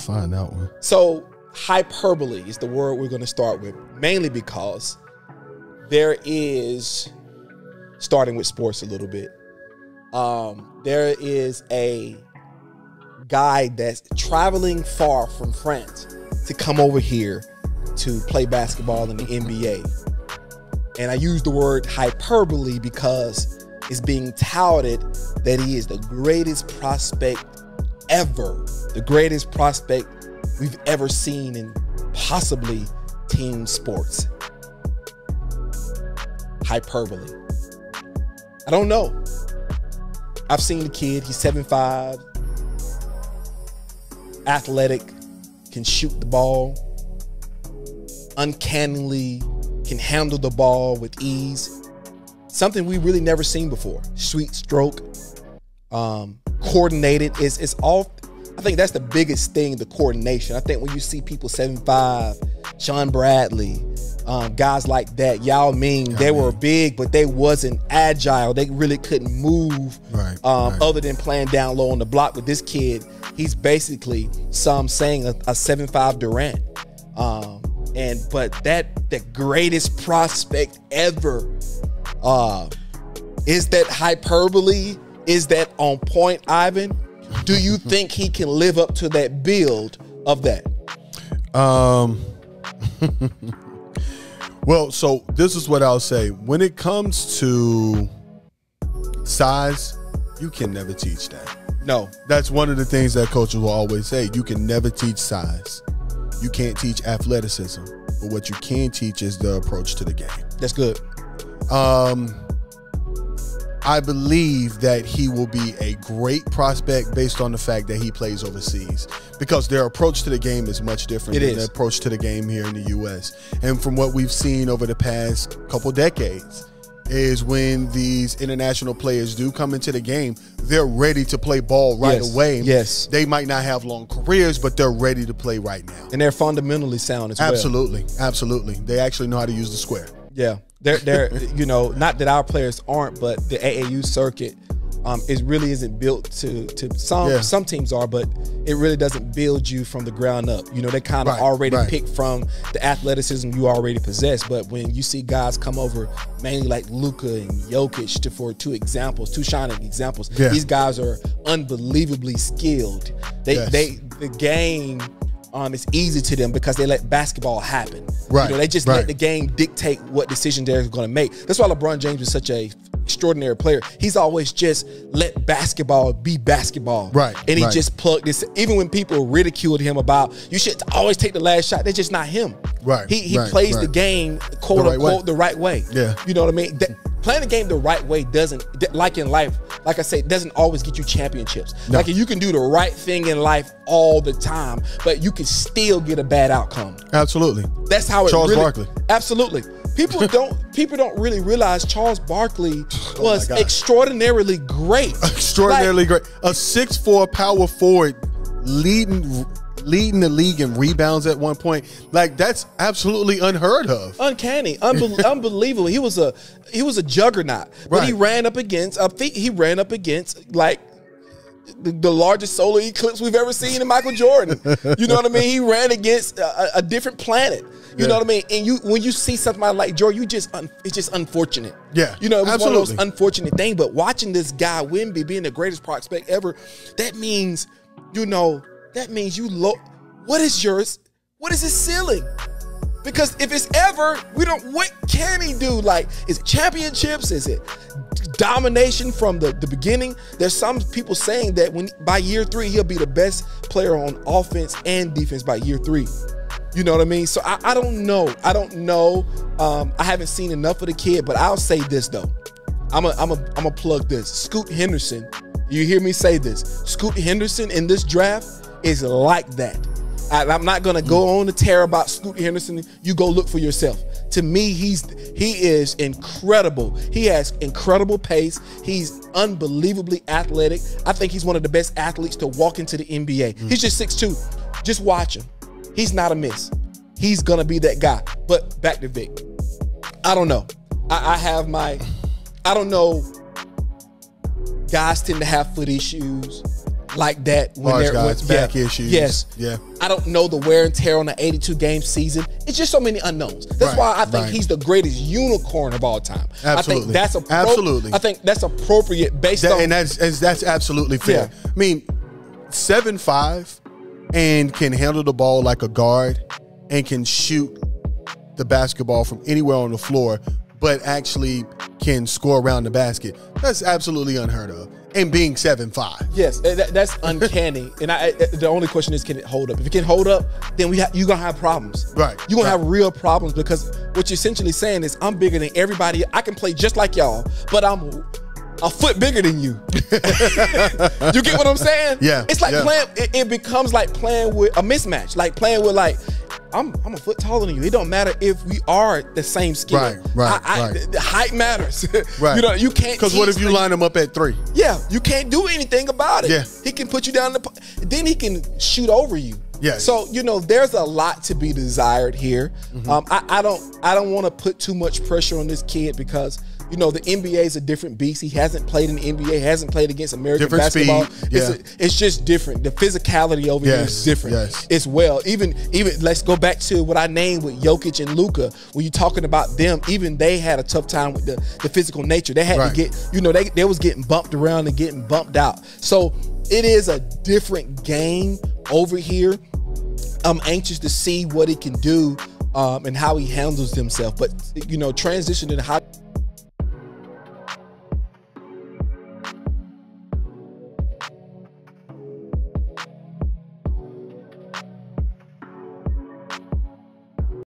define that one. So hyperbole is the word we're going to start with, mainly because there is, starting with sports a little bit, there is a guy that's traveling far from France to come over here to play basketball in the NBA. And I use the word hyperbole because it's being touted that he is the greatest prospect ever, the greatest prospect we've ever seen in possibly team sports. Hyperbole. I don't know. I've seen the kid. He's 7'5", athletic, can shoot the ball, uncannily can handle the ball with ease. Something we really never seen before. Sweet stroke, coordinated. It's all. I think that's the biggest thing, the coordination. I think when you see people 7'5", Sean Bradley, guys like that, Yao Ming, they were big, but they wasn't agile. They really couldn't move other than playing down low on the block. With this kid, he's basically, some saying, a 7'5" Durant. But the greatest prospect ever, is that hyperbole? Is that on point, Ivan? Do you think he can live up to that build of that? Well, so this is what I'll say. When it comes to size, you can never teach that. No. That's one of the things that coaches will always say. You can never teach size. You can't teach athleticism. But what you can teach is the approach to the game. That's good. I believe that he will be a great prospect based on the fact that he plays overseas, because their approach to the game is much different than the approach to the game here in the U.S. And from what we've seen over the past couple decades is when these international players do come into the game, they're ready to play ball right away. Yes. They might not have long careers, but they're ready to play right now. And they're fundamentally sound as well. Absolutely. Absolutely. They actually know how to use the square. Yeah. They're you know, not that our players aren't, but the AAU circuit it really isn't built to some teams are, but it really doesn't build you from the ground up. You know, they kind of already pick from the athleticism you already possess. But when you see guys come over, mainly like Luka and Jokic, for two shining examples, these guys are unbelievably skilled. The game it's easy to them because they let basketball happen. You know, they just let the game dictate what decision they're going to make. That's why LeBron James is such a extraordinary player. He's always just let basketball be basketball. And he just plugged this. Even when people ridiculed him about, you should always take the last shot, that's just not him. He plays the game, quote unquote, the right way. You know what I mean? Playing the game the right way doesn't, like in life, like I say, doesn't always get you championships. Like you can do the right thing in life all the time, but you can still get a bad outcome. Absolutely. That's how it Charles Barkley. Absolutely. People don't really realize Charles Barkley was extraordinarily great. Extraordinarily great. A 6'4" power forward leading the league in rebounds at one point. Like, that's absolutely unheard of. Uncanny. Unbelievable. He was a juggernaut. But he ran up against, I think he ran up against like the largest solar eclipse we've ever seen in Michael Jordan. You know what I mean? He ran against a different planet. You know what I mean? And when you see something like Jordan, it's just unfortunate. You know, it was one of those unfortunate things. But watching this guy Wemby being the greatest prospect ever, that means, what is yours? What is his ceiling? Because if it's ever, what can he do? Like, is it championships? Is it domination from the beginning? There's some people saying that by year 3, he'll be the best player on offense and defense by year 3. You know what I mean? So I don't know. I haven't seen enough of the kid, but I'll say this though. I'm a plug this. Scoot Henderson. You hear me say this? Scoot Henderson in this draft is like that. I'm not going to go on a tear about Scoot Henderson. You go look for yourself. To me, he is incredible. He has incredible pace. He's unbelievably athletic. I think he's one of the best athletes to walk into the NBA. He's just 6'2". Just watch him. He's not a miss. He's going to be that guy. But back to Vic. I don't know. I don't know. Guys tend to have foot issues. like that when large they're guys, back issues. Yes. Yeah. I don't know the wear and tear on the 82-game season. It's just so many unknowns. That's why I think he's the greatest unicorn of all time. Absolutely. I think that's I think that's appropriate based on, and that's absolutely fair. Yeah. I mean, 7'5" and can handle the ball like a guard and can shoot the basketball from anywhere on the floor, but actually can score around the basket. That's absolutely unheard of. And being 7'5". Yes, that's uncanny. And the only question is, can it hold up? If it can hold up, then you're going to have problems. Right. You're going to have real problems, because what you're essentially saying is, I'm bigger than everybody. I can play just like y'all, but I'm a foot bigger than you. You get what I'm saying? Yeah. It's like playing, it becomes like playing with a mismatch. Like playing with I'm a foot taller than you. It don't matter if we are the same skill. Right. The height matters. Right. You know, you can't. Because what if you line him up at 3? Yeah, you can't do anything about it. Yeah. He can put you down then he can shoot over you. Yeah. So, you know, there's a lot to be desired here. I don't want to put too much pressure on this kid, because, you know, the NBA is a different beast. He hasn't played in the NBA, hasn't played against American basketball. Speed. Yeah. It's just different. The physicality over here is different as well. Even let's go back to what I named with Jokic and Luka. When you're talking about them, even they had a tough time with the physical nature. They had to get, you know, they was getting bumped around and getting bumped out. So it is a different game over here. I'm anxious to see what he can do and how he handles himself. But, you know, transitioning to how